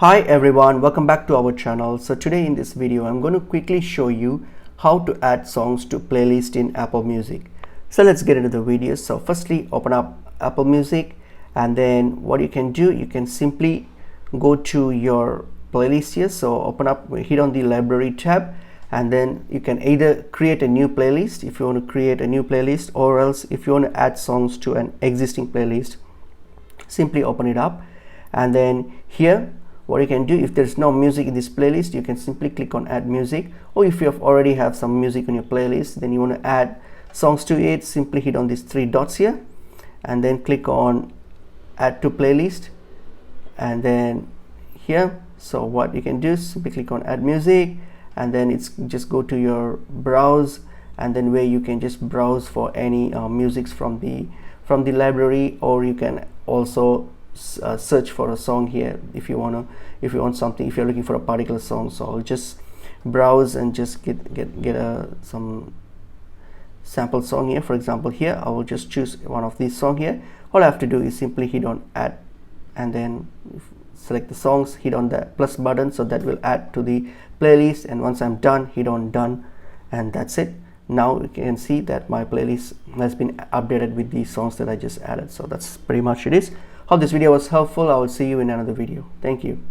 Hi everyone, welcome back to our channel. So today in this video I'm going to quickly show you how to add songs to playlist in Apple Music. So let's get into the video. So firstly open up Apple Music, and then what you can do, you can simply go to your playlist here. So open up, hit on the library tab, and then you can either create a new playlist if you want to create a new playlist, or else if you want to add songs to an existing playlist, simply open it up. And then here what you can do, if there's no music in this playlist, you can simply click on add music, or if you already have some music on your playlist, then you want to add songs to it, simply hit on these three dots here and then click on add to playlist, and then here, so what you can do is simply click on add music, and then it's just go to your browse, and then where you can just browse for any musics from the library, or you can also search for a song here if you want something, if you're looking for a particular song. So I'll just browse and just get some sample song here. For example, here I will just choose one of these song here. All I have to do is simply hit on add, and then select the songs, hit on the plus button, so that will add to the playlist, and once I'm done, hit on done, and that's it. Now you can see that my playlist has been updated with the songs that I just added. So that's pretty much it is. Hope this video was helpful. I will see you in another video. Thank you.